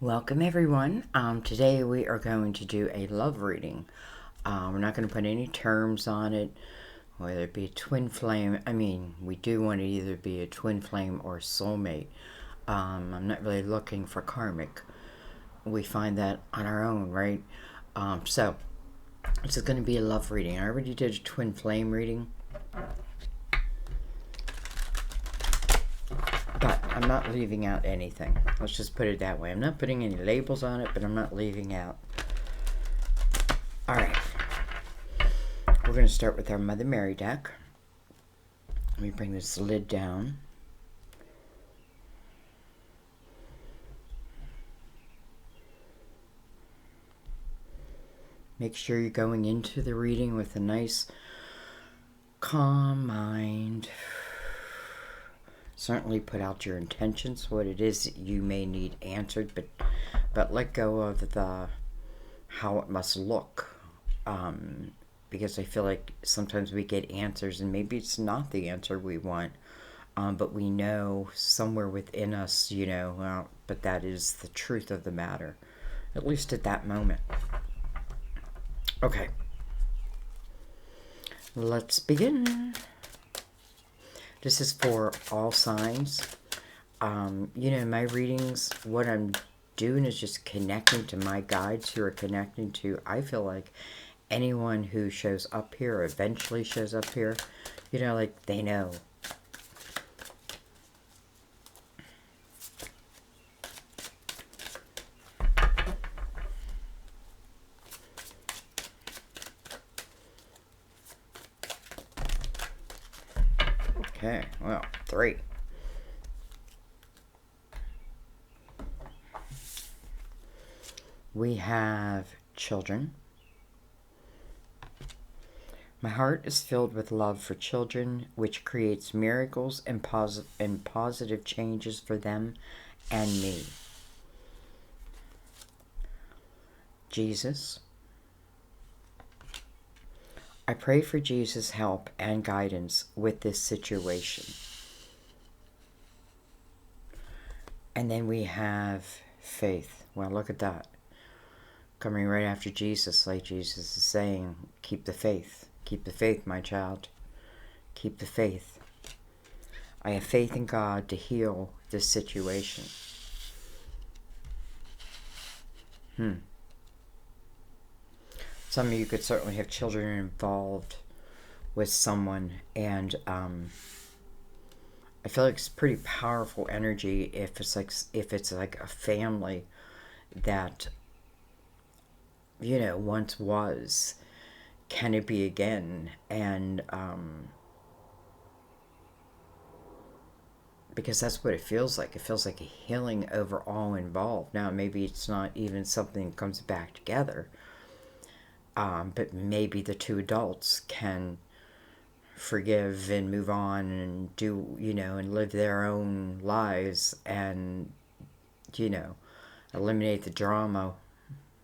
Welcome everyone. Today we are going to do a love reading. We're not going to put any terms on it, whether it be a twin flame. We do want it either be a twin flame or a soulmate. I'm not really looking for karmic. We find that on our own, right? So this is going to be a love reading. I already did a twin flame reading, but I'm not leaving out anything. Let's just put it that way. I'm not putting any labels on it, but I'm not leaving out. Alright. We're going to start with our Mother Mary deck. Let me bring this lid down. Make sure you're going into the reading with a nice, calm mind. Certainly put out your intentions, what it is that you may need answered, but let go of the how it must look. Because I feel like sometimes we get answers and maybe it's not the answer we want, but we know somewhere within us, but that is the truth of the matter, at least at that moment. Okay, let's begin. This is for all signs. My readings, what I'm doing is just connecting to my guides who are connecting to, I feel like, anyone who shows up here or eventually shows up here, like they know. Okay, well, 3. We have children. My heart is filled with love for children, which creates miracles and positive changes for them and me. Jesus. I pray for Jesus' help and guidance with this situation. And then we have faith. Well, look at that. Coming right after Jesus, like Jesus is saying, keep the faith. Keep the faith, my child. Keep the faith. I have faith in God to heal this situation. Some of you could certainly have children involved with someone, and I feel like it's pretty powerful energy if it's like a family that once was. Can it be again? And because that's what it feels like. It feels like a healing over all involved. Now maybe it's not even something that comes back together. But maybe the two adults can forgive and move on and do, and live their own lives and, eliminate the drama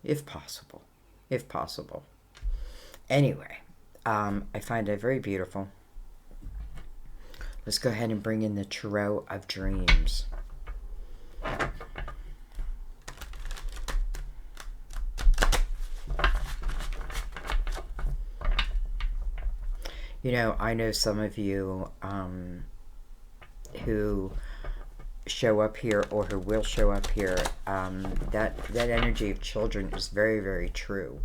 if possible. If possible. Anyway, I find it very beautiful. Let's go ahead and bring in the Tarot of Dreams. I know some of you who show up here or who will show up here, that energy of children is very, very true.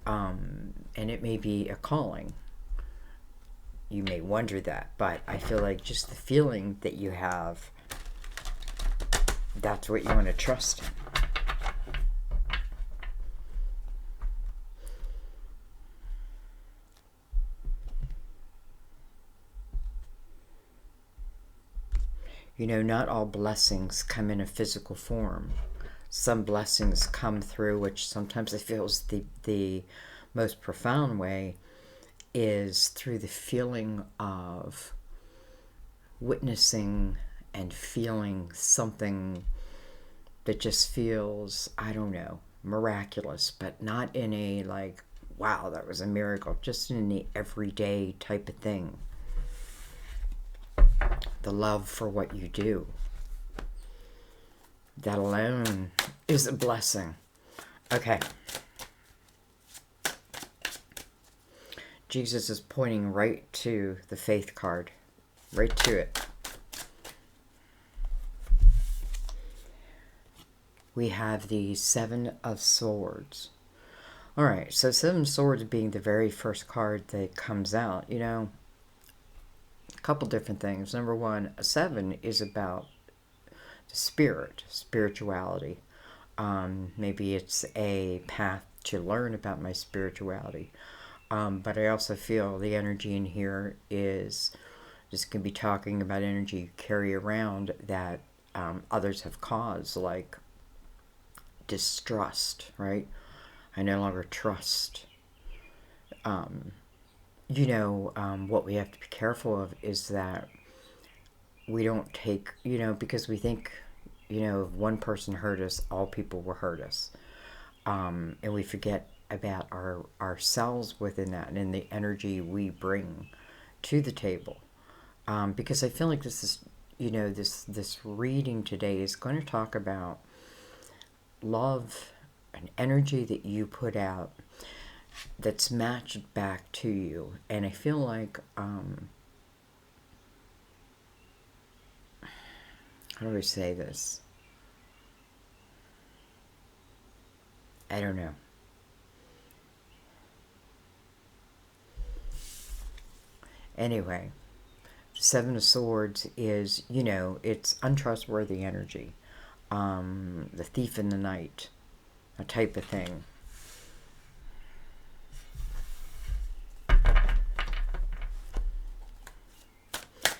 And it may be a calling. You may wonder that, but I feel like just the feeling that you have, that's what you want to trust in. Not all blessings come in a physical form. Some blessings come through, which sometimes I feel is the most profound way, is through the feeling of witnessing and feeling something that just feels, I don't know, miraculous, but not in a like, wow, that was a miracle, just in the everyday type of thing. The love for what you do. That alone is a blessing. Okay. Jesus is pointing right to the faith card. Right to it. We have the Seven of Swords. Alright, so Seven of Swords being the very first card that comes out, you know, a couple different things. Number one, a 7 is about the spirit, spirituality. Maybe it's a path to learn about my spirituality. But I also feel the energy in here is just going to be talking about energy you carry around that others have caused, like distrust, right? I no longer trust. What we have to be careful of is that we don't take, because we think, if one person hurt us, all people will hurt us. And we forget about ourselves within that and the energy we bring to the table. Because I feel like this is, this reading today is going to talk about love, an energy that you put out that's matched back to you. And I feel like, how do I say this? I don't know. Anyway, Seven of Swords is, it's untrustworthy energy. The thief in the night, a type of thing.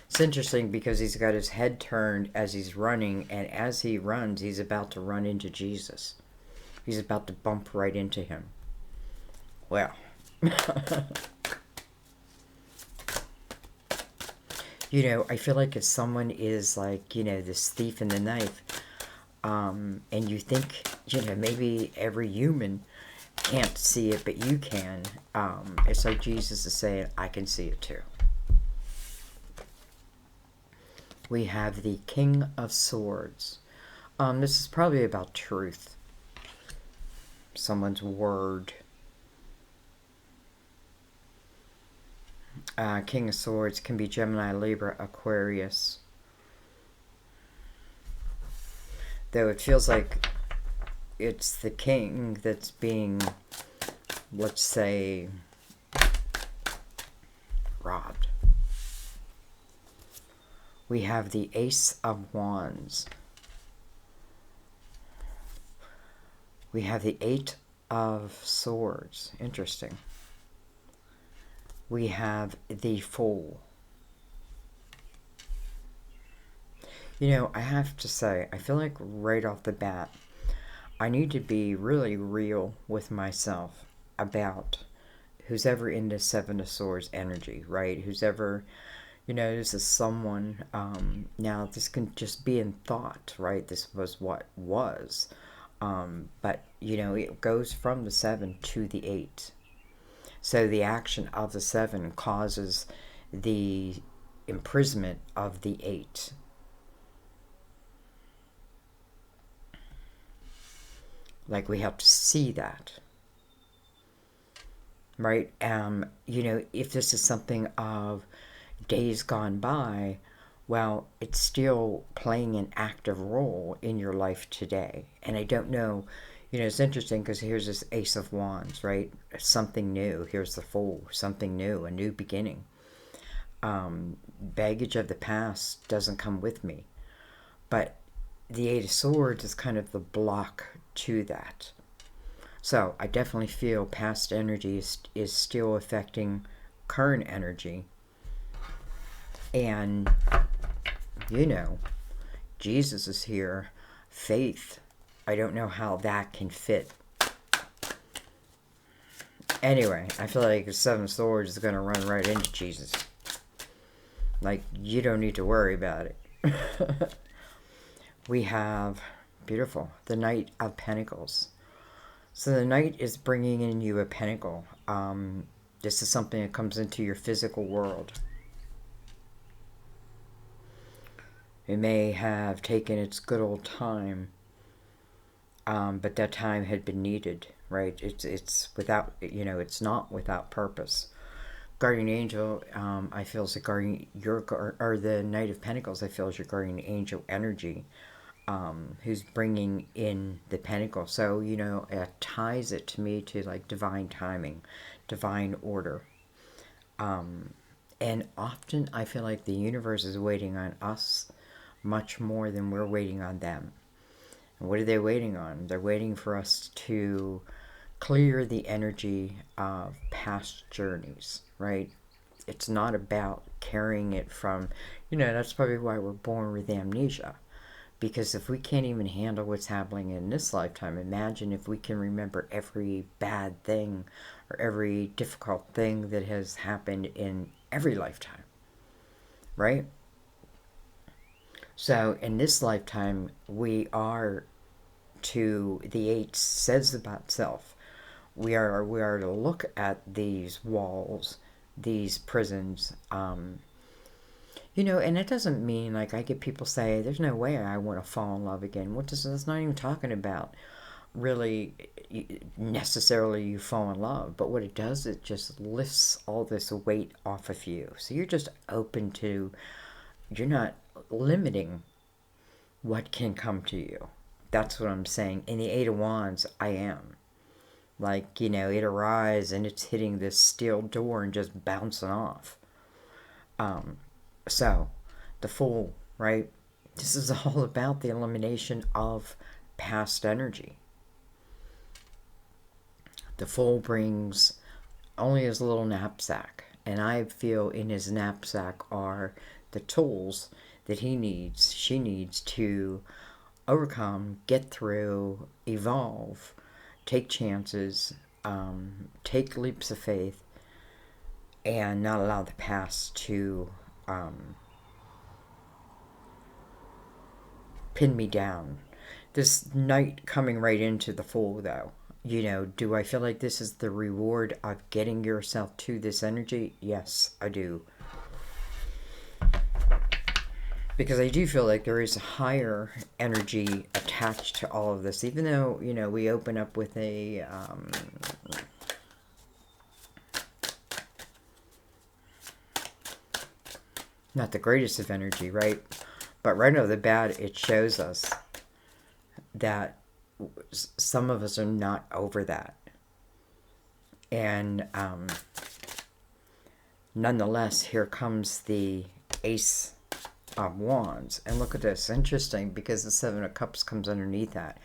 It's interesting because he's got his head turned as he's running, and as he runs, he's about to run into Jesus. He's about to bump right into him. Well. I feel like if someone is like, this thief in the knife, and you think, maybe every human can't see it, but you can. It's like Jesus is saying, I can see it too. We have the King of Swords. This is probably about truth. Someone's word. King of Swords can be Gemini, Libra, Aquarius. Though it feels like it's the king that's being, let's say, robbed. We have the Ace of Wands. We have the Eight of Swords. Interesting. We have the Fool. I have to say, I feel like right off the bat, I need to be really real with myself about who's ever into Seven of Swords energy, right? Who's ever, this is someone, now this can just be in thought, right? This was what was. But, it goes from the 7 to the 8. So the action of the 7 causes the imprisonment of the 8. Like, we have to see that. Right? If this is something of days gone by, well, it's still playing an active role in your life today. And I don't know, it's interesting because here's this Ace of Wands, right? Something new. Here's the Fool. Something new, a new beginning. Baggage of the past doesn't come with me. But the Eight of Swords is kind of the block to that. So I definitely feel past energy is still affecting current energy. And, Jesus is here. Faith. I don't know how that can fit. Anyway, I feel like the Seven of Swords is going to run right into Jesus. Like, you don't need to worry about it. We have, beautiful, the Knight of Pentacles. So the Knight is bringing in you a pentacle. This is something that comes into your physical world. It may have taken its good old time but that time had been needed, right? It's without, it's not without purpose. Guardian angel, I feel is a guardian, or the Knight of Pentacles, I feel is your guardian angel energy, who's bringing in the pentacle. So, it ties it to me to like divine timing, divine order. And often I feel like the universe is waiting on us much more than we're waiting on them. And what are they waiting on? They're waiting for us to clear the energy of past journeys, right? It's not about carrying it from, that's probably why we're born with amnesia. Because if we can't even handle what's happening in this lifetime, imagine if we can remember every bad thing or every difficult thing that has happened in every lifetime, right? So in this lifetime, we are, to the eight says about self, we are to look at these walls, these prisons, and it doesn't mean, like, I get people say, there's no way I want to fall in love again. That's not even talking about really necessarily you fall in love. But what it does, it just lifts all this weight off of you. So you're just open to, you're not limiting what can come to you. That's what I'm saying. In the Eight of Wands, I am. Like, it arrives and it's hitting this steel door and just bouncing off. So, the Fool, right? This is all about the elimination of past energy. The Fool brings only his little knapsack, and I feel in his knapsack are the tools that she needs to overcome, get through, evolve, take chances, take leaps of faith, and not allow the past to pin me down. This Knight coming right into the Fool, though. Do I feel like this is the reward of getting yourself to this energy? Yes, I do. Because I do feel like there is a higher energy attached to all of this. Even though, we open up with a... not the greatest of energy, right? But right off the bat, it shows us that some of us are not over that. And nonetheless, here comes the Ace of Wands. And look at this. Interesting, because the Seven of Cups comes underneath that.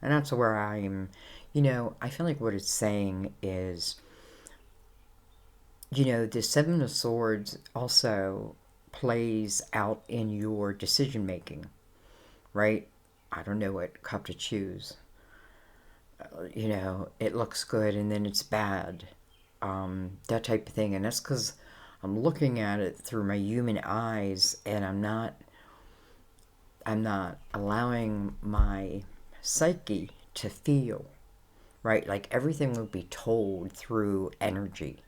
And that's where I'm, I feel like what it's saying is, the Seven of Swords also plays out in your decision making, right? I don't know what cup to choose. It looks good and then it's bad. That type of thing. And that's because I'm looking at it through my human eyes, and I'm not allowing my psyche to feel, right? Like everything will be told through energy.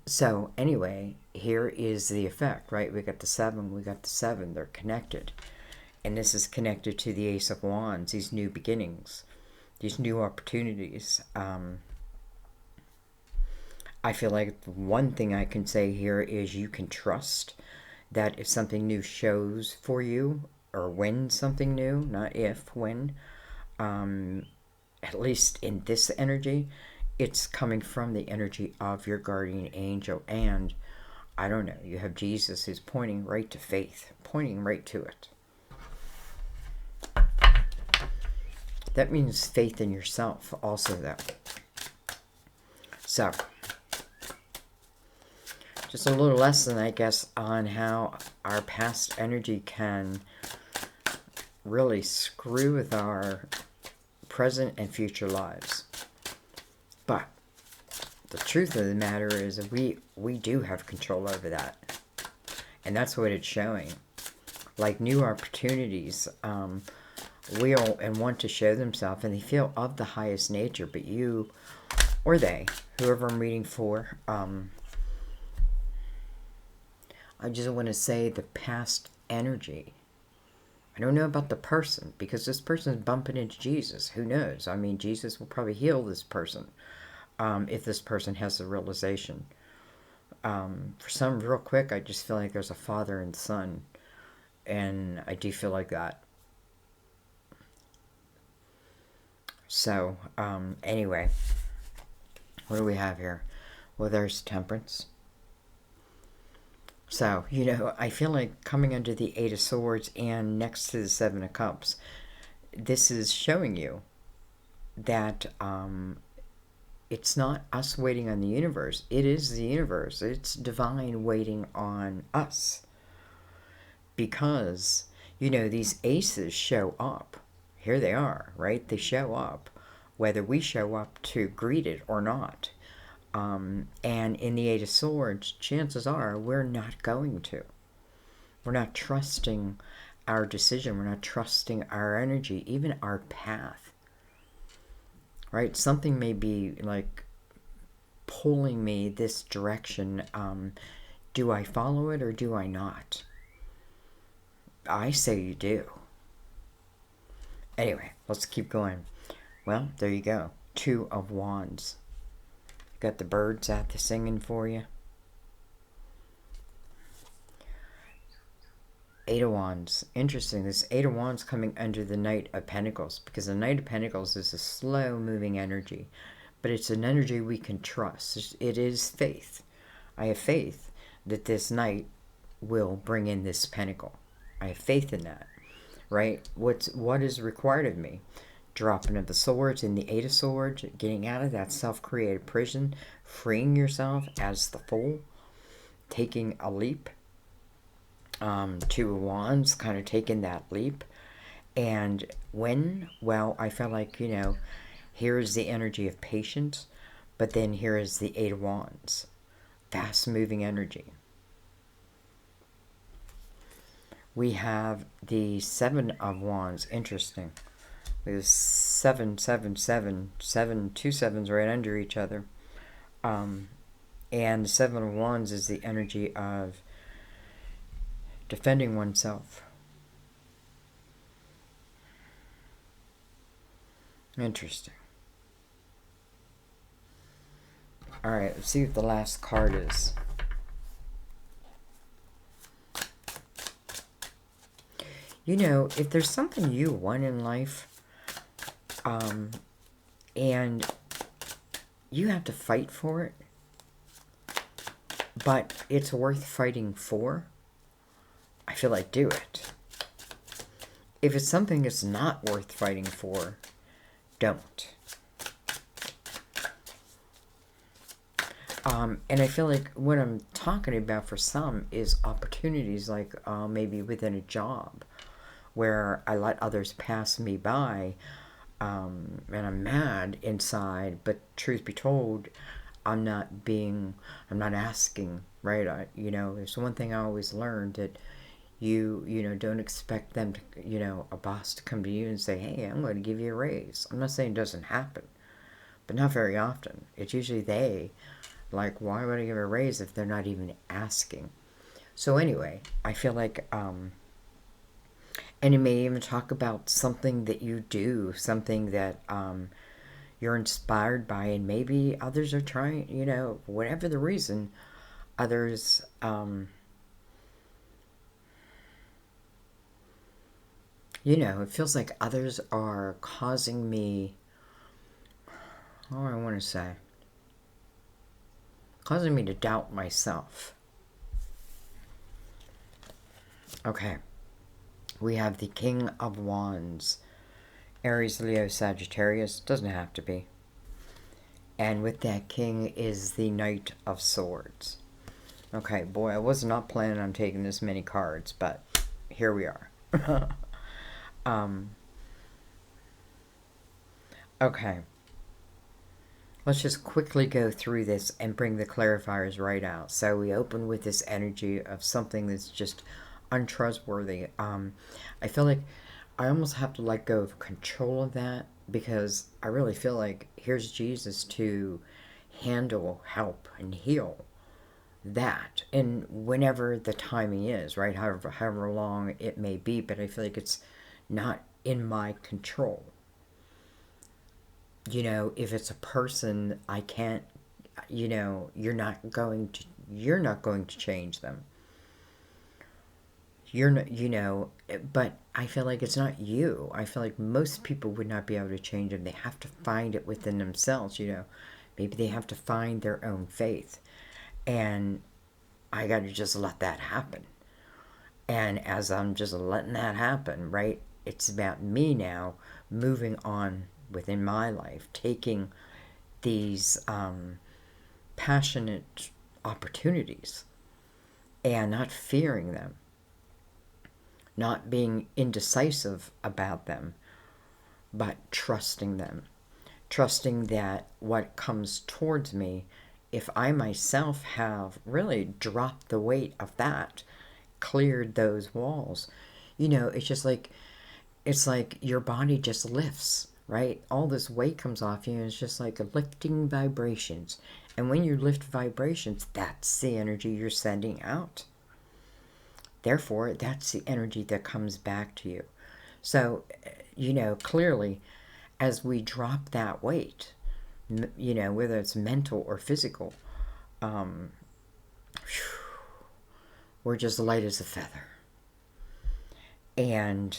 So anyway, here is the effect, right? We got the seven, they're connected. And this is connected to the Ace of Wands, these new beginnings, these new opportunities. I feel like one thing I can say here is you can trust that if something new shows for you, or when something new, not if, when, at least in this energy, it's coming from the energy of your guardian angel. And I don't know, you have Jesus who's pointing right to faith, pointing right to it. That means faith in yourself also, though. So, just a little lesson, I guess, on how our past energy can really screw with our present and future lives. But the truth of the matter is we do have control over that. And that's what it's showing. Like new opportunities will and want to show themselves, and they feel of the highest nature. But you, or they, whoever I'm reading for, I just want to say the past energy I don't know about the person, because this person is bumping into Jesus. Who knows? I mean, Jesus will probably heal this person if this person has the realization. For some, real quick, I just feel like there's a father and son, and I do feel like that. So, anyway, what do we have here? Well, there's temperance. So, I feel like coming under the Eight of Swords and next to the Seven of Cups, this is showing you that it's not us waiting on the universe. It is the universe. It's divine waiting on us. Because, these aces show up. Here they are, right? They show up, whether we show up to greet it or not. And in the Eight of Swords, chances are we're not going to. We're not trusting our decision. We're not trusting our energy, even our path. Right? Something may be like pulling me this direction. Do I follow it or do I not? I say you do. Anyway, let's keep going. Well, there you go. Two of Wands. Got the birds out there singing for you. Eight of Wands. Interesting. This Eight of Wands coming under the Knight of Pentacles, because the Knight of Pentacles is a slow-moving energy, but it's an energy we can trust. It is faith. I have faith that this Knight will bring in this Pentacle. I have faith in that, right? What is required of me? Dropping of the swords in the Eight of Swords, getting out of that self-created prison, freeing yourself as the Fool, taking a leap. Two of Wands, kind of taking that leap. And when? Well, I felt like, here is the energy of patience, but then here is the Eight of Wands. Fast-moving energy. We have the Seven of Wands. Interesting. There's 7, 7, 7, 7, 2 sevens right under each other. And the Seven of Wands is the energy of defending oneself. Interesting. Alright, let's see what the last card is. If there's something you want in life, and you have to fight for it, but it's worth fighting for, I feel like do it. If it's something that's not worth fighting for, don't. And I feel like what I'm talking about for some is opportunities like maybe within a job where I let others pass me by, and I'm mad inside, but truth be told, I'm not asking, right? There's one thing I always learned, that you don't expect them to, a boss to come to you and say, hey, I'm going to give you a raise. I'm not saying it doesn't happen, but not very often. It's usually why would I give a raise if they're not even asking? So anyway, I feel like, and it may even talk about something that you do, something that you're inspired by, and maybe others are trying, whatever the reason, others, it feels like others are causing me, what do I want to say? Causing me to doubt myself. Okay. We have the King of Wands. Aries, Leo, Sagittarius. Doesn't have to be. And with that king is the Knight of Swords. Okay, boy, I was not planning on taking this many cards, but here we are. Okay. Let's just quickly go through this and bring the clarifiers right out. So we open with this energy of something that's just untrustworthy. I feel like I almost have to let go of control of that, because I really feel like here's Jesus to handle, help, and heal. that. And whenever the timing is, right? However long it may be, but I feel like it's not in my control. You know, if it's a person, I can't, you know, you're not going to change them. You're not, you know, but I feel like it's not you. I feel like most people would not be able to change them. They have to find it within themselves, you know. Maybe they have to find their own faith. And I got to just let that happen. And as I'm just letting that happen, right, it's about me now moving on within my life, taking these passionate opportunities and not fearing them, not being indecisive about them, but trusting them. Trusting that what comes towards me, if I myself have really dropped the weight of that, cleared those walls, you know, it's like your body just lifts, right? All this weight comes off you, and it's just like a lifting vibrations. And when you lift vibrations, that's the energy you're sending out. Therefore, that's the energy that comes back to you. So, you know, clearly, as we drop that weight, you know, whether it's mental or physical, we're just light as a feather. And,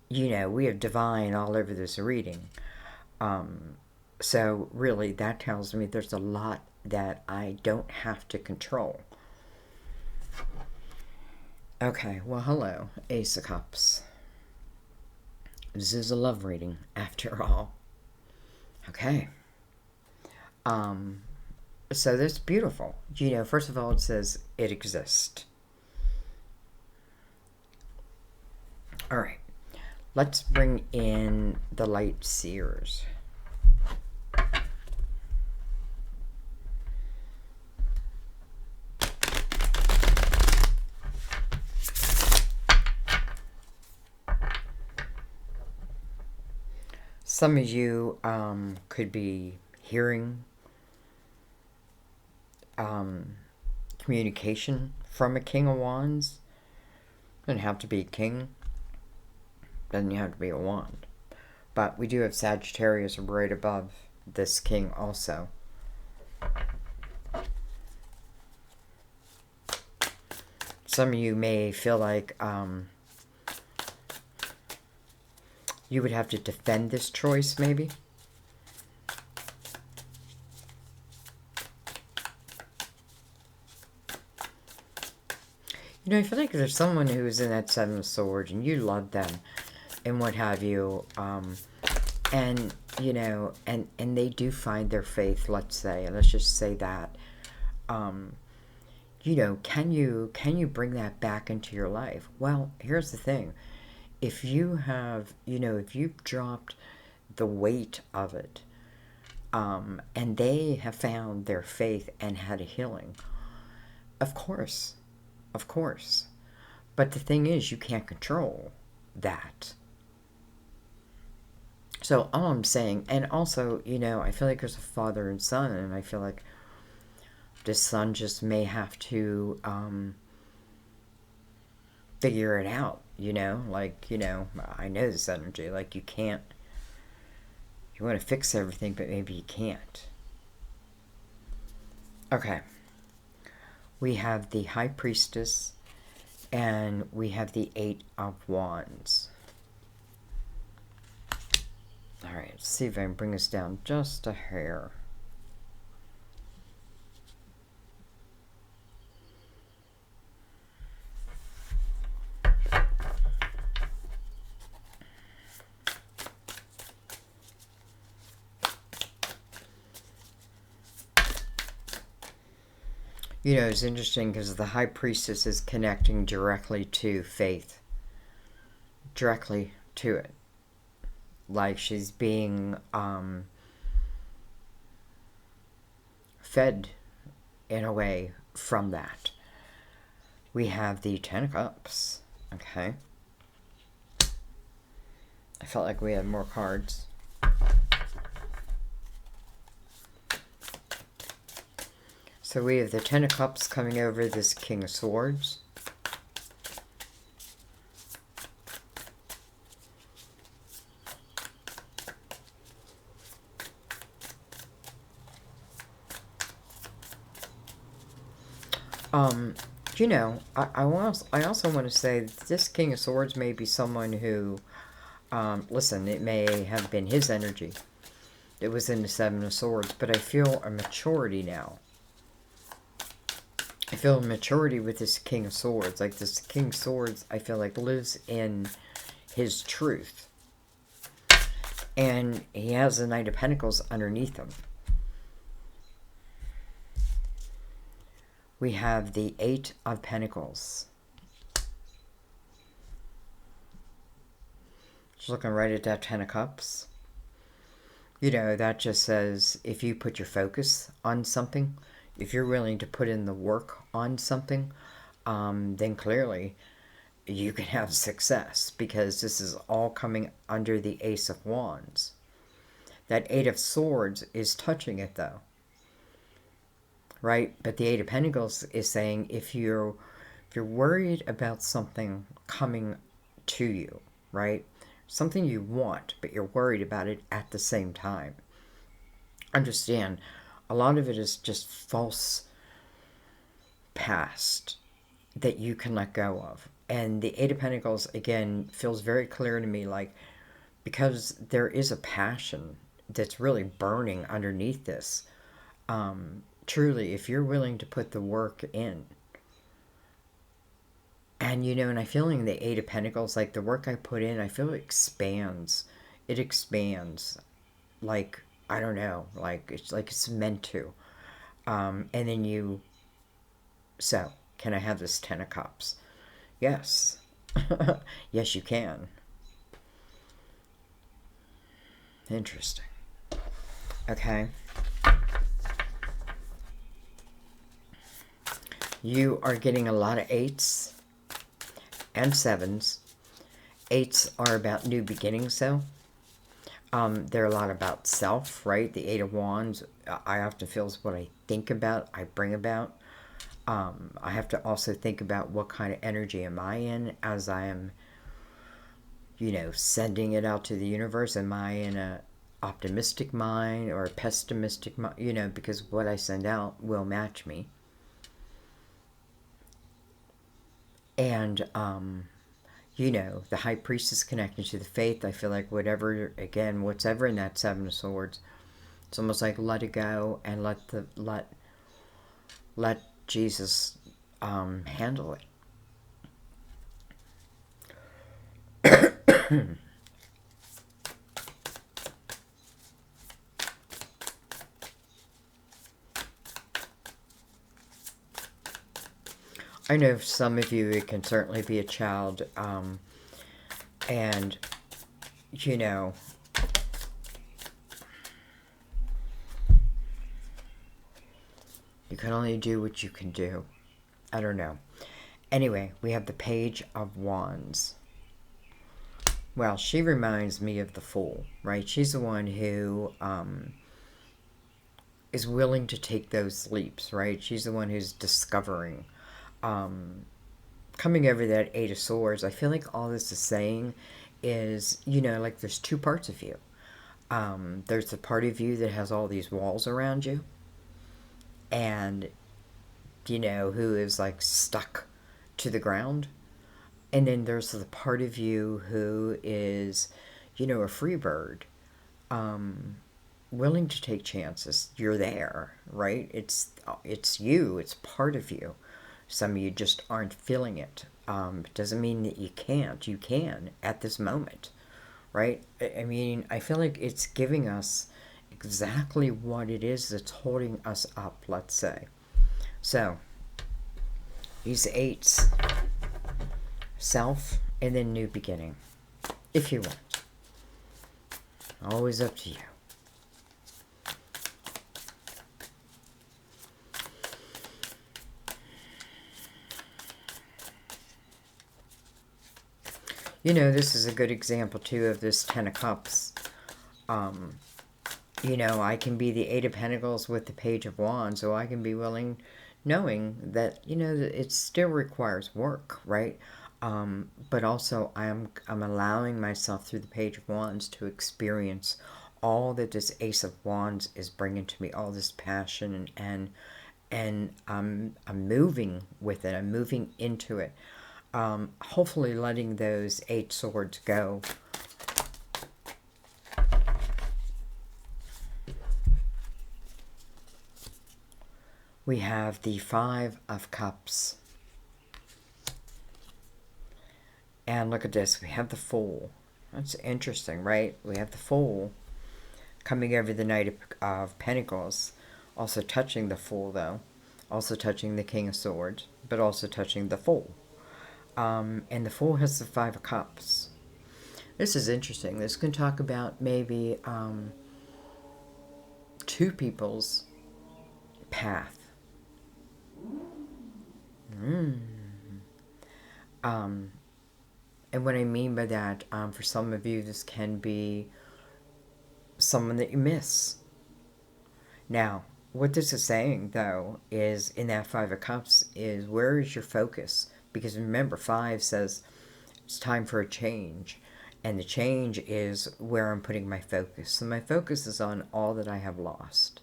you know, we have divine all over this reading. So really, that tells me there's a lot that I don't have to control. Okay, well, hello, Ace of Cups. This is a love reading, after all. Okay. So that's beautiful. You know, first of all, it says it exists. All right. Let's bring in the light seers. Some of you could be hearing communication from a King of Wands. Doesn't have to be a king. Doesn't have to be a wand. But we do have Sagittarius right above this king also. Some of you may feel like you would have to defend this choice, maybe. You know, I feel like there's someone who's in that Seven of Swords and you love them and what have you. And, you know, and they do find their faith, let's say. Let's just say that. You know, can you bring that back into your life? Well, here's the thing. If you have, you know, if you've dropped the weight of it, and they have found their faith and had a healing, of course. But the thing is, you can't control that. So all I'm saying, and also, you know, I feel like there's a father and son, and I feel like this son just may have to figure it out, you know? Like, you know, I know this energy, like you can't, you want to fix everything, but maybe you can't. Okay. We have the High Priestess, and we have the Eight of Wands. Alright, let's see if I can bring this down just a hair. You know, it's interesting because the High Priestess is connecting directly to faith. Directly to it. Like she's being fed, in a way, from that. We have the Ten of Cups. Okay. I felt like we had more cards. So we have the Ten of Cups coming over this King of Swords. You know, I also want to say that this King of Swords may be someone who, listen, it may have been his energy that was in the Seven of Swords, but I feel a maturity now. I feel maturity with this King of Swords. Like this King of Swords, I feel like lives in his truth. And he has the Knight of Pentacles underneath him. We have the Eight of Pentacles. Just looking right at that Ten of Cups. You know, that just says if you put your focus on something, if you're willing to put in the work on something, then clearly you can have success, because this is all coming under the Ace of Wands. That Eight of Swords is touching it though. Right? But the Eight of Pentacles is saying if you're worried about something coming to you, right? Something you want, but you're worried about it at the same time. Understand, a lot of it is just false past that you can let go of. And the Eight of Pentacles, again, feels very clear to me, like, because there is a passion that's really burning underneath this. Truly, if you're willing to put the work in. And, you know, and I feel in the Eight of Pentacles, like the work I put in, I feel it expands. It expands. Like, I don't know, like it's meant to. And then you, so, can I have this Ten of Cups? Yes. Yes, you can. Interesting. Okay. You are getting a lot of eights and sevens. Eights are about new beginnings, though. They're a lot about self, right? The Eight of Wands, I often feel is what I think about, I bring about. I have to also think about what kind of energy am I in as I am, you know, sending it out to the universe. Am I in a optimistic mind or a pessimistic mind? You know, because what I send out will match me. And, you know, the High Priestess connected to the faith. I feel like whatever, again, whatever in that Seven of Swords, it's almost like let it go and let Jesus handle it. I know some of you, it can certainly be a child, and, you know, you can only do what you can do. I don't know. Anyway, we have the Page of Wands. Well, she reminds me of the Fool, right? She's the one who is willing to take those leaps, right? She's the one who's discovering. Coming over that Eight of Swords, I feel like all this is saying is, you know, like there's two parts of you. There's the part of you that has all these walls around you and, you know, who is like stuck to the ground. And then there's the part of you who is, you know, a free bird, willing to take chances. You're there, right? It's you. It's part of you. Some of you just aren't feeling it. It doesn't mean that you can't. You can at this moment, right? I mean, I feel like it's giving us exactly what it is that's holding us up, let's say. So, these eights, self, and then new beginning, if you want. Always up to you. You know, this is a good example, too, of this Ten of Cups. You know, I can be the Eight of Pentacles with the Page of Wands, so I can be willing, knowing that, you know, that it still requires work, right? But also I'm allowing myself through the Page of Wands to experience all that this Ace of Wands is bringing to me, all this passion, and I'm moving with it. I'm moving into it. Hopefully letting those 8 swords go. We have the 5 of Cups. And look at this. We have the Fool. That's interesting, right? We have the Fool coming over the Knight of Pentacles. Also touching the Fool, though. Also touching the King of Swords. But also touching the Fool. And the Fool has the 5 of Cups. This is interesting. This can talk about maybe 2 people's path. And what I mean by that, for some of you, this can be someone that you miss. Now, what this is saying, though, is in that 5 of Cups is where is your focus? Because remember, 5 says it's time for a change. And the change is where I'm putting my focus. So my focus is on all that I have lost.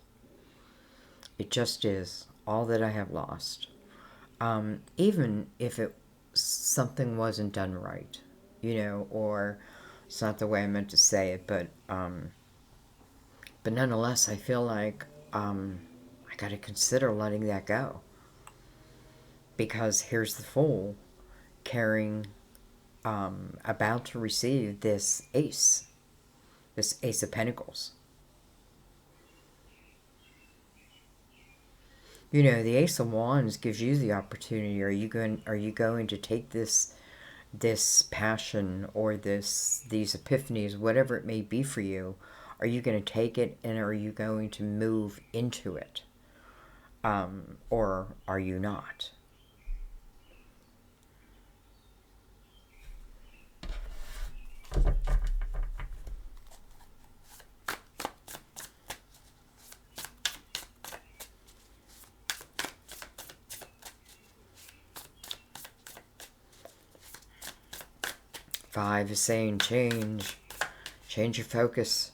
It just is all that I have lost. Even if something wasn't done right, you know, or it's not the way I meant to say it, but nonetheless, I feel like I got to consider letting that go. Because here's the Fool carrying, about to receive this Ace of Pentacles. You know, the Ace of Wands gives you the opportunity. Are you going to take this passion or these epiphanies, whatever it may be for you? Are you going to take it and are you going to move into it? Or are you not? Five is saying change. Change your focus.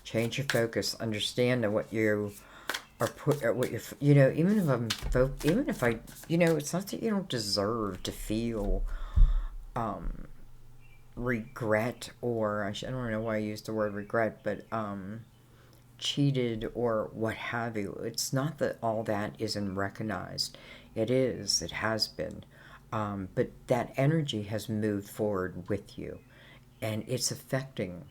Change your focus. Understand that what you are what you're, you know, even if I, you know, it's not that you don't deserve to feel regret, or I don't know why I used the word regret, but cheated or what have you. It's not that all that isn't recognized. It is. It has been. But that energy has moved forward with you, and it's affecting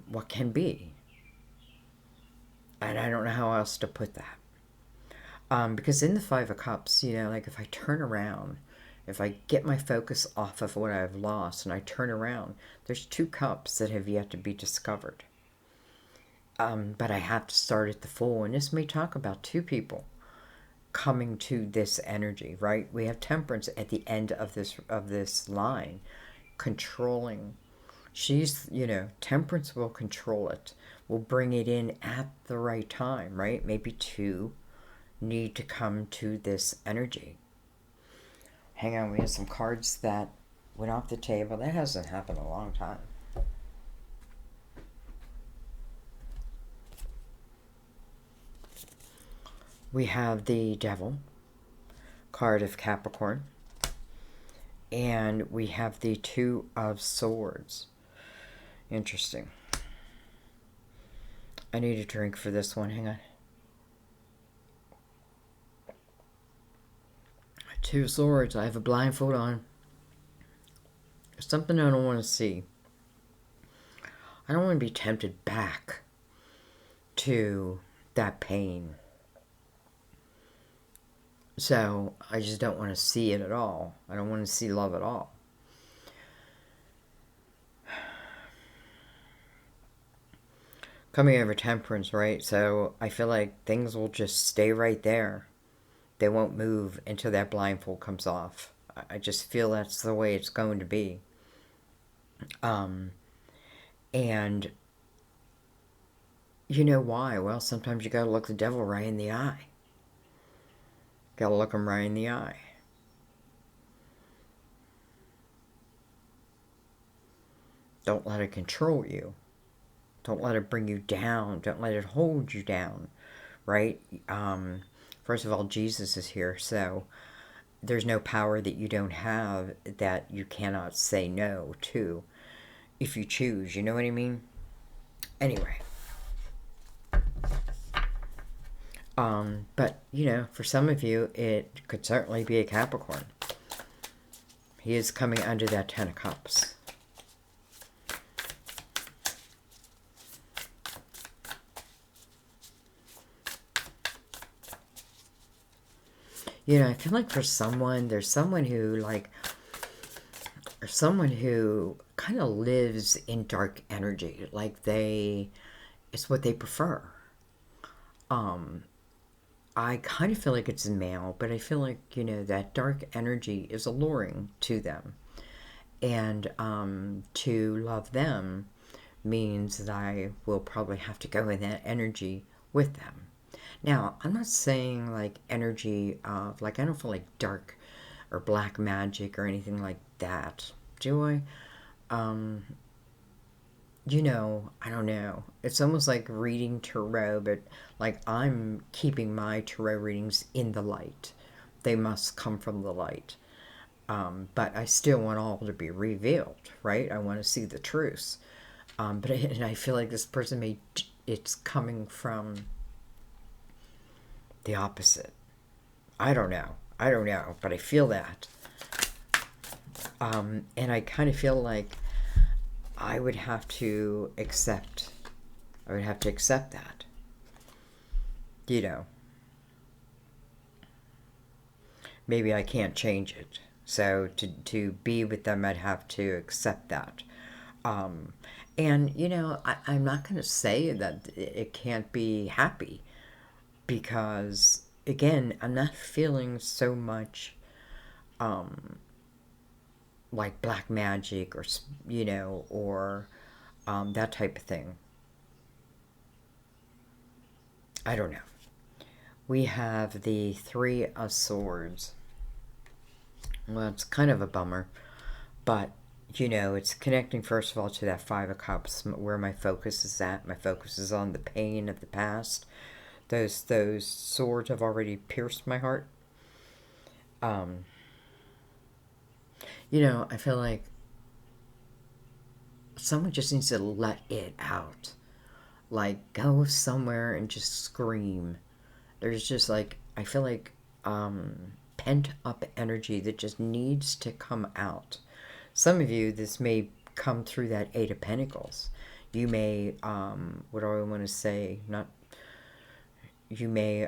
what can be. And I don't know how else to put that. Because in the 5 of Cups, you know, like if I turn around, if I get my focus off of what I've lost and I turn around, there's 2 cups that have yet to be discovered. But I have to start at the Fool, and this may talk about 2 people coming to this energy, right? We have Temperance at the end of this line, controlling. She's, you know, Temperance will control it, will bring it in at the right time, right? Maybe 2 need to come to this energy. Hang on, we have some cards that went off the table. That hasn't happened in a long time. We have the Devil, card of Capricorn, and we have the 2 of Swords. Interesting. I need a drink for this one. Hang on. 2 of Swords. I have a blindfold on. There's something I don't want to see. I don't want to be tempted back to that pain. So I just don't want to see it at all. I don't want to see love at all. Coming over Temperance, right? So I feel like things will just stay right there. They won't move until that blindfold comes off. I just feel that's the way it's going to be. And you know why? Well, sometimes you gotta look the devil right in the eye. Gotta look him right in the eye. Don't let it control you. Don't let it bring you down. Don't let it hold you down, right? First of all, Jesus is here, so there's no power that you don't have that you cannot say no to if you choose. You know what I mean? Anyway. But, you know, for some of you, it could certainly be a Capricorn. He is coming under that 10 of Cups. You know, I feel like for someone, there's someone who, like, or someone who kind of lives in dark energy. Like, it's what they prefer. I kind of feel like it's a male, but I feel like, you know, that dark energy is alluring to them. And to love them means that I will probably have to go in that energy with them. Now, I'm not saying like energy of, like, I don't feel like dark or black magic or anything like that. Do I? You know, I don't know. It's almost like reading tarot, but like I'm keeping my tarot readings in the light. They must come from the light. But I still want all to be revealed, right? I want to see the truths. And I feel like this person it's coming from the opposite. I don't know. But I feel that. And I kind of feel like I would have to accept that. You know. Maybe I can't change it. So to be with them, I'd have to accept that. And, you know, I'm not going to say that it can't be happy. Because, again, I'm not feeling so much like black magic or, you know, or that type of thing. I don't know. We have the 3 of Swords. Well, it's kind of a bummer. But, you know, it's connecting, first of all, to that 5 of Cups, where my focus is at. My focus is on the pain of the past. Those swords have already pierced my heart. You know, I feel like someone just needs to let it out. Like, go somewhere and just scream. There's just like, I feel like pent up energy that just needs to come out. Some of you, this may come through that 8 of Pentacles. You may, what do I want to say? You may,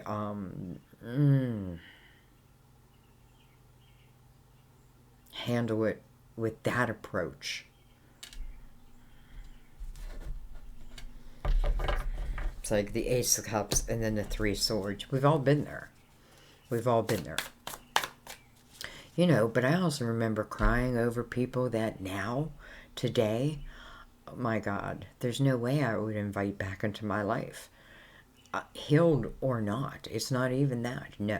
handle it with that approach. It's like the Ace of Cups and then the 3 of Swords. We've all been there. You know, but I also remember crying over people that now, today, oh my God, there's no way I would invite back into my life. Healed or not. It's not even that. No,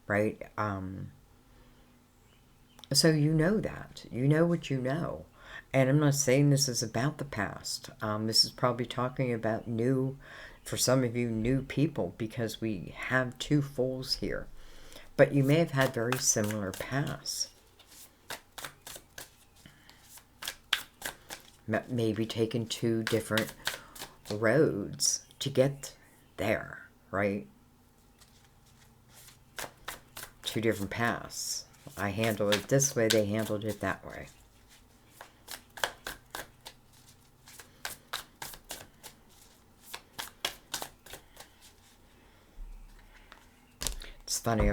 right? So you know that. You know what you know. And I'm not saying this is about the past. This is probably talking about for some of you, new people, because we have 2 Fools here. But you may have had very similar pasts. Maybe taken 2 different roads to get there, right? 2 different paths. I handled it this way, they handled it that way. It's funny,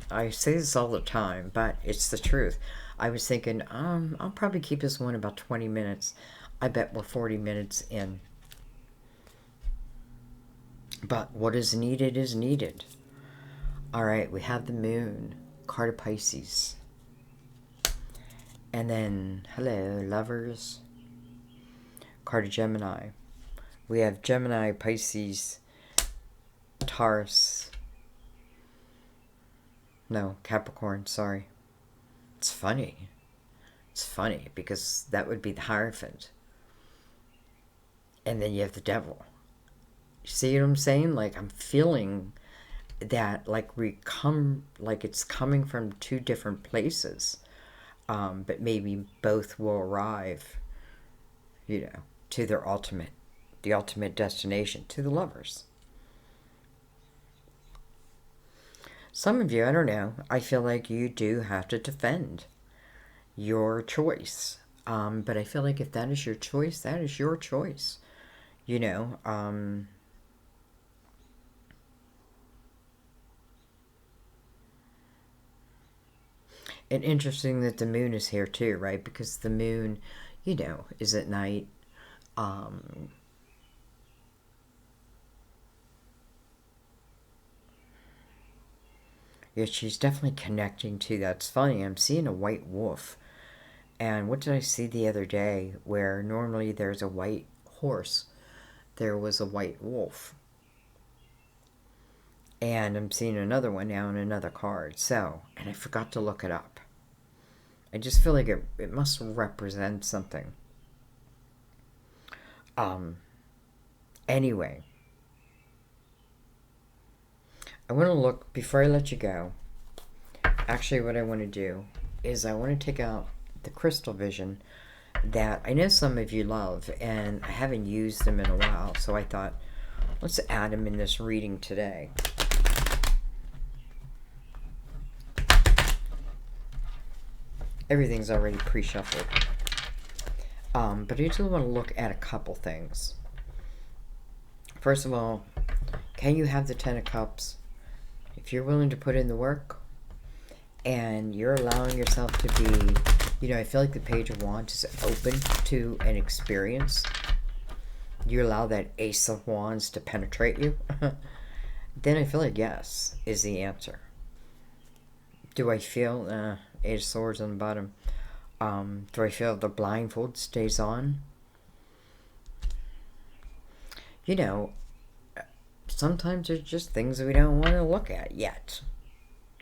I say this all the time, but it's the truth. I was thinking, I'll probably keep this one about 20 minutes. I bet we're 40 minutes in. But what is needed is needed. All right, we have the Moon, card of Pisces. And then, hello, lovers. card of Gemini. We have Gemini, Pisces, Taurus. No, Capricorn, sorry. It's funny. It's funny because that would be the Hierophant. And then you have the Devil. You see what I'm saying? Like, I'm feeling that like it's coming from two different places. But maybe both will arrive, to the ultimate destination, to the lovers. Some of you, I don't know, I feel like you do have to defend your choice. But I feel like if that is your choice, that is your choice. And interesting that the moon is here too, right? Because the moon, is at night. Yeah, she's definitely connecting to that. It's funny, I'm seeing a white wolf. And what did I see the other day where normally there's a white horse? There was a white wolf. And I'm seeing another one now in another card. So, and I forgot to look it up. I just feel like it must represent something. Anyway. I want to look, before I let you go, actually what I want to do is I want to take out the crystal vision that I know some of you love, and I haven't used them in a while, so I thought, let's add them in this reading today. Everything's already pre-shuffled. But I just want to look at a couple things. First of all, can you have the Ten of Cups? If you're willing to put in the work and you're allowing yourself to be, I feel like the Page of Wands is open to an experience. You allow that Ace of Wands to penetrate you. Then I feel like yes is the answer. Do I feel Eight of Swords on the bottom? Do I feel the blindfold stays on? Sometimes there's just things that we don't want to look at yet.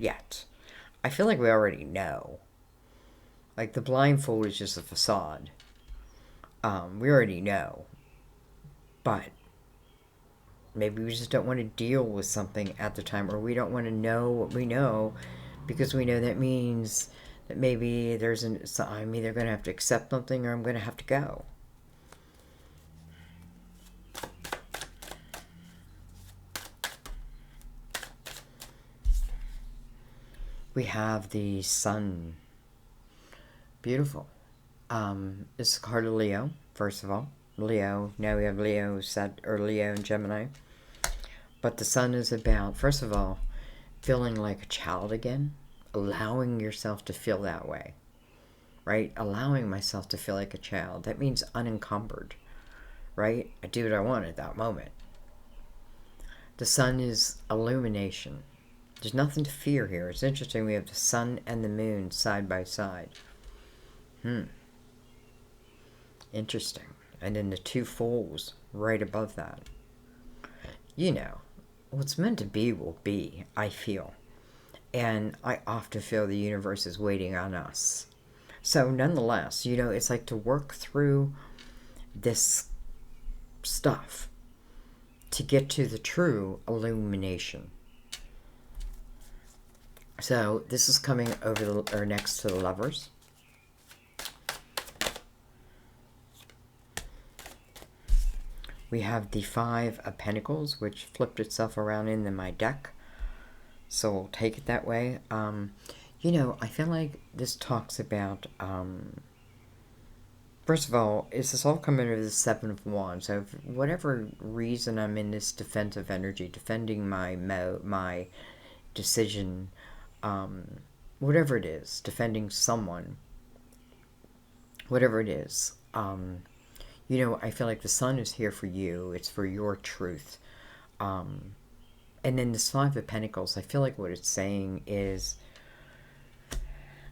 I feel like we already know. Like the blindfold is just a facade. We already know. But maybe we just don't want to deal with something at the time, or we don't want to know what we know because we know that means that maybe I'm either going to have to accept something or I'm going to have to go. We have the Sun. Beautiful. It's a card of Leo, first of all. Leo. Now we have Leo and Gemini. But the Sun is about, first of all, feeling like a child again. Allowing yourself to feel that way. Right? Allowing myself to feel like a child. That means unencumbered. Right? I do what I want at that moment. The Sun is illumination. There's nothing to fear here. It's interesting. We have the Sun and the Moon side by side. Interesting. And then the two Fools right above that. What's meant to be will be, I feel. And I often feel the universe is waiting on us. So nonetheless, it's like to work through this stuff to get to the true illumination. So this is coming over next to the Lovers. We have the Five of Pentacles, which flipped itself around in my deck. So we'll take it that way. I feel like this talks about, first of all, is this all coming under the Seven of Wands? So for whatever reason I'm in this defensive energy, defending my decision, whatever it is, defending someone, whatever it is, I feel like the Sun is here for you. It's for your truth. And then this Five of Pentacles, I feel like what it's saying is,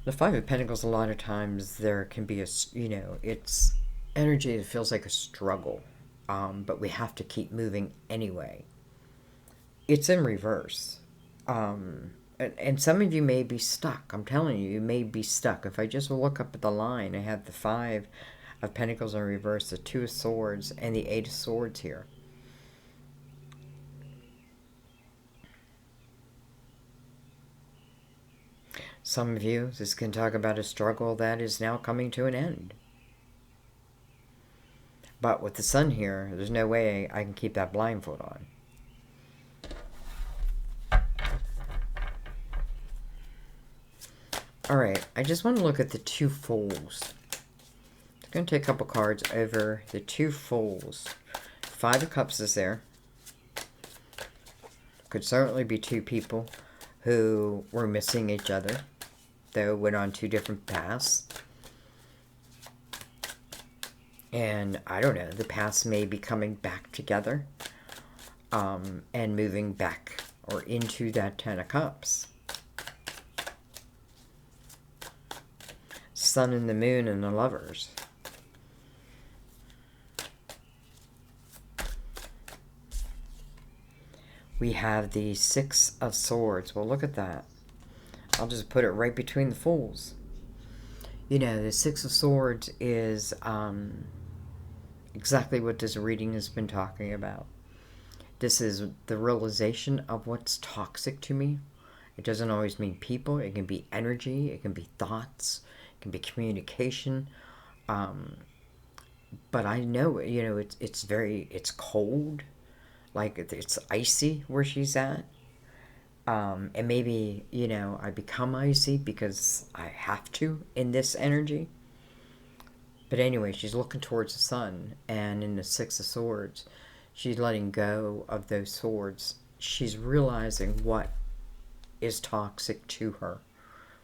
the Five of Pentacles, a lot of times there can be it's energy that feels like a struggle, but we have to keep moving anyway. It's in reverse. And some of you may be stuck. I'm telling you, you may be stuck. If I just look up at the line, I have the Five of Pentacles in reverse, the Two of Swords, and the Eight of Swords here. Some of you, this can talk about a struggle that is now coming to an end. But with the Sun here, there's no way I can keep that blindfold on. Alright, I just want to look at the Two Fools. I'm going to take a couple cards over the Two Fools. Five of Cups is there. Could certainly be two people who were missing each other, though went on two different paths. And I don't know, the paths may be coming back together and moving back or into that Ten of Cups. Sun and the Moon and the Lovers. We have the Six of Swords. Well, look at that. I'll just put it right between the Fools. You know, the Six of Swords is exactly what this reading has been talking about. This is the realization of what's toxic to me. It doesn't always mean people. It can be energy. It can be thoughts. It can be communication. But I know, you know, it's cold. Like, it's icy where she's at. And maybe, you know, I become icy because I have to in this energy. But anyway, she's looking towards the sun. And in the Six of Swords, she's letting go of those swords. She's realizing what is toxic to her.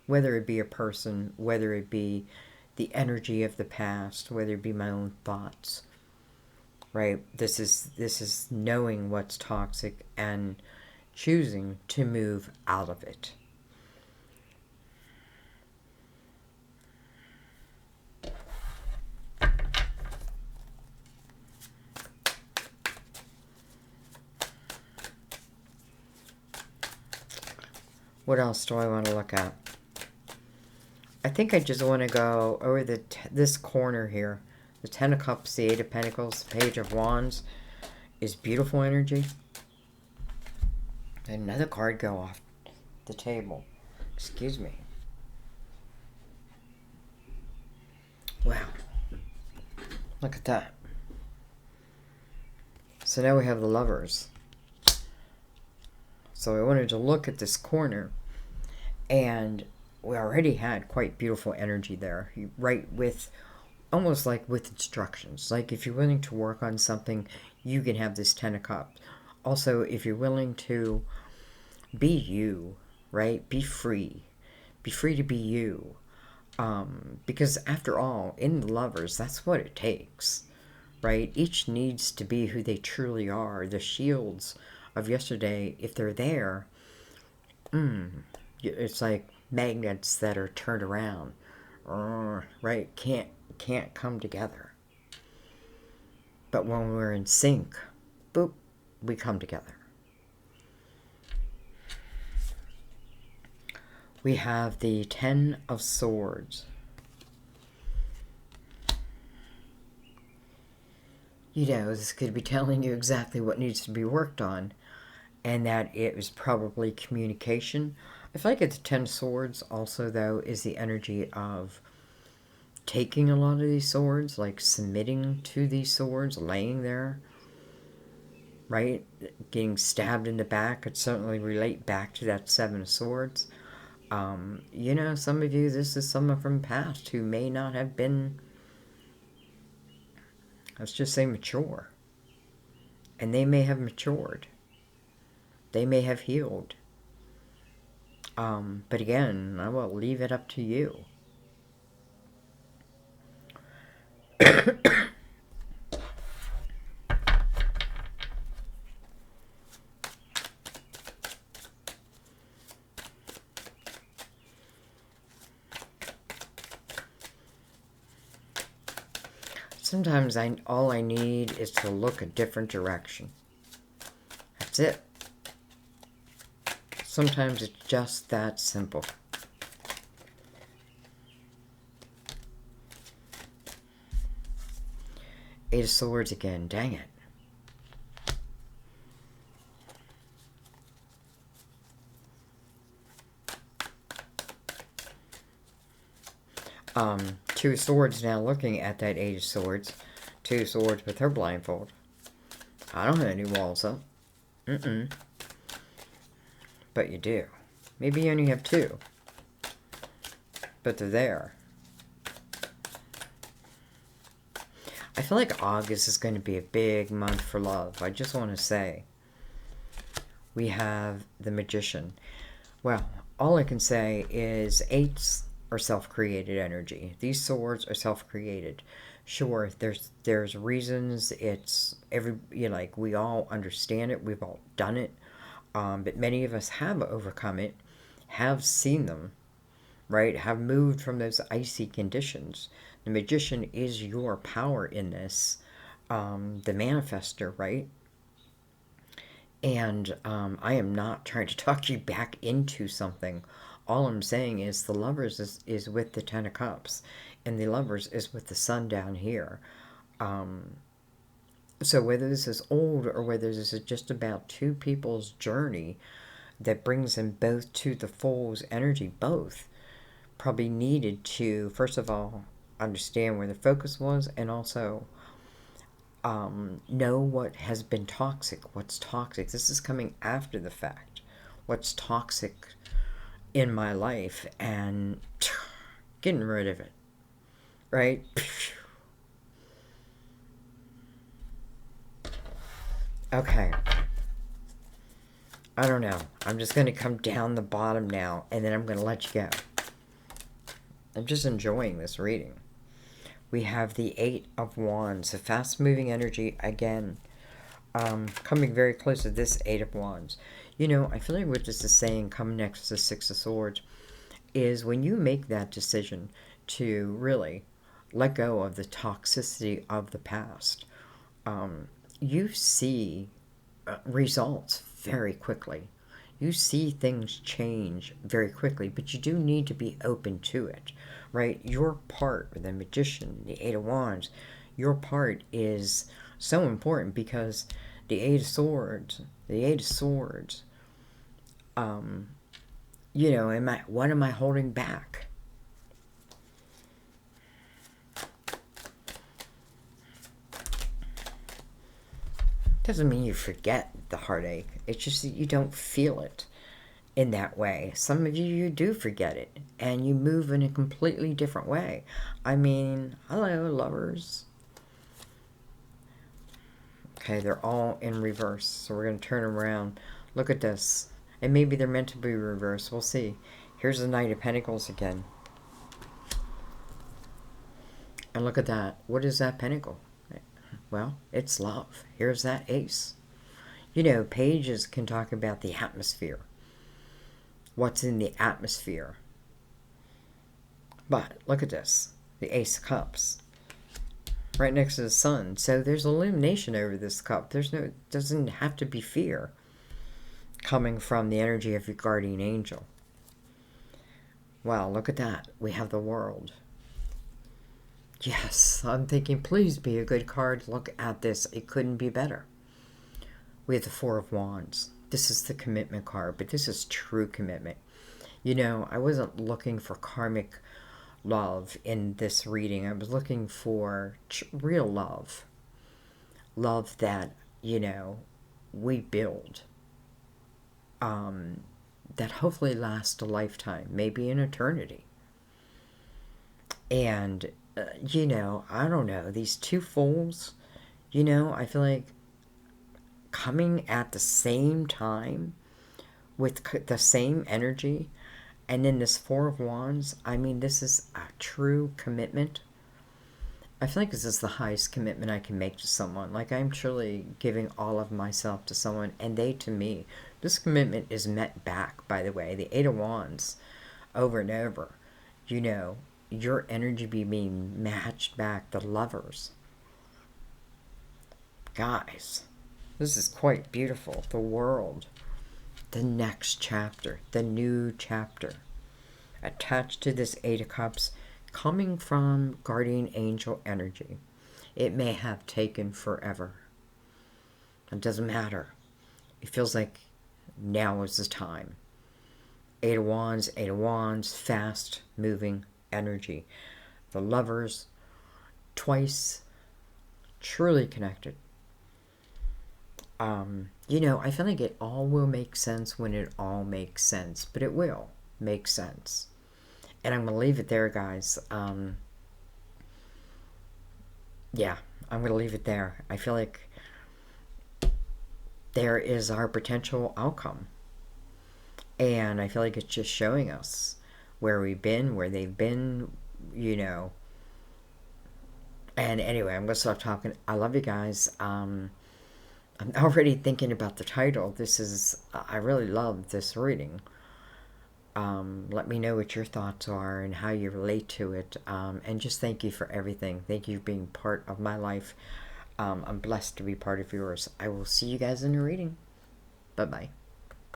Whether it be a person, whether it be the energy of the past, whether it be my own thoughts. Right? This is knowing what's toxic and choosing to move out of it. What else do I want to look at? I think I just want to go over this corner here. The Ten of Cups, the Eight of Pentacles, the Page of Wands is beautiful energy. Another card go off the table. Excuse me. Wow. Look at that. So now we have the Lovers. So I wanted to look at this corner, and we already had quite beautiful energy there. You write with, almost like with instructions. Like if you're willing to work on something, you can have this Ten of Cups. Also, if you're willing to be you, right? Be free. Be free to be you. Because after all, in the Lovers, that's what it takes, right? Each needs to be who they truly are. The shields of yesterday, if they're there, it's like magnets that are turned around, right? Can't come together. But when we're in sync, boop, we come together. We have the Ten of Swords. You know, this could be telling you exactly what needs to be worked on, and that it was probably communication. I feel like it's the Ten of Swords also, though, is the energy of taking a lot of these swords, like submitting to these swords, laying there, right? Getting stabbed in the back could certainly relate back to that Seven of Swords. You know, some of you, this is someone from the past who may not have been, let's just say, mature. And they may have matured. They may have healed. But again, I will leave it up to you. Sometimes all I need is to look a different direction. That's it. Sometimes it's just that simple. Eight of Swords again. Dang it. Two of Swords now looking at that Eight of Swords. Two of Swords with her blindfold. I don't have any walls up. But you do. Maybe you only have two. But they're there. I feel like August is going to be a big month for love. I just want to say. We have the Magician. Well, all I can say is eights are self-created energy. These swords are self-created. Sure, there's reasons. It's we all understand it. We've all done it. But many of us have overcome it, have seen them, right? Have moved from those icy conditions. The Magician is your power in this, the manifester, right? And I am not trying to talk you back into something. All I'm saying is the Lovers is with the Ten of Cups, and the Lovers is with the Sun down here. So whether this is old or whether this is just about two people's journey that brings them both to the Fool's energy, both probably needed to, first of all, understand where the focus was, and also know what has been toxic, what's toxic. This is coming after the fact. What's toxic in my life, and getting rid of it, right? Okay. I don't know. I'm just going to come down the bottom now, and then I'm going to let you go. I'm just enjoying this reading. We have the Eight of Wands, a fast-moving energy again, coming very close to this Eight of Wands. You know, I feel like what this is saying, come next to the Six of Swords, is when you make that decision to really let go of the toxicity of the past, you see results very quickly. You see things change very quickly, but you do need to be open to it, right? Your part, the Magician, the Eight of Wands, your part is so important because the Eight of Swords, you know, what am I holding back? Doesn't mean you forget the heartache. It's just that you don't feel it in that way. Some of you do forget it, and you move in a completely different way. I mean, hello, Lovers. Okay, they're all in reverse, so we're going to turn around. Look at this. And maybe they're meant to be reversed. We'll see. Here's the Knight of Pentacles again. And look at that. What is that pentacle? Well, it's love. Here's that ace. You know, pages can talk about the atmosphere. What's in the atmosphere. But look at this. The Ace of Cups. Right next to the Sun. So there's illumination over this cup. Doesn't have to be fear coming from the energy of your guardian angel. Wow, look at that. We have the World. Yes, I'm thinking, please be a good card. Look at this. It couldn't be better. We have the Four of Wands. This is the commitment card, but this is true commitment. You know, I wasn't looking for karmic love in this reading. I was looking for real love. Love that, you know, we build. That hopefully lasts a lifetime, maybe an eternity. And you know, I don't know, these two fools, you know, I feel like coming at the same time with the same energy, and then this Four of Wands, I mean, this is a true commitment. I feel like this is the highest commitment I can make to someone. Like, I'm truly giving all of myself to someone, and they to me. This commitment is met back, by the way. The Eight of Wands, over and over, you know, your energy being matched back, the Lovers. Guys, this is quite beautiful. The world. The next chapter. The new chapter. Attached to this Eight of Cups, coming from guardian angel energy. It may have taken forever. It doesn't matter. It feels like now is the time. Eight of Wands, fast moving energy. The Lovers, twice, truly connected. You know, I feel like it all will make sense when it all makes sense, but it will make sense. And I'm going to leave it there, guys. Yeah, I'm going to leave it there. I feel like there is our potential outcome. And I feel like it's just showing us where we've been, where they've been, you know. And anyway, I'm going to stop talking. I love you guys. I'm already thinking about the title. I really love this reading. Let me know what your thoughts are and how you relate to it. And just thank you for everything. Thank you for being part of my life. I'm blessed to be part of yours. I will see you guys in the reading. Bye-bye.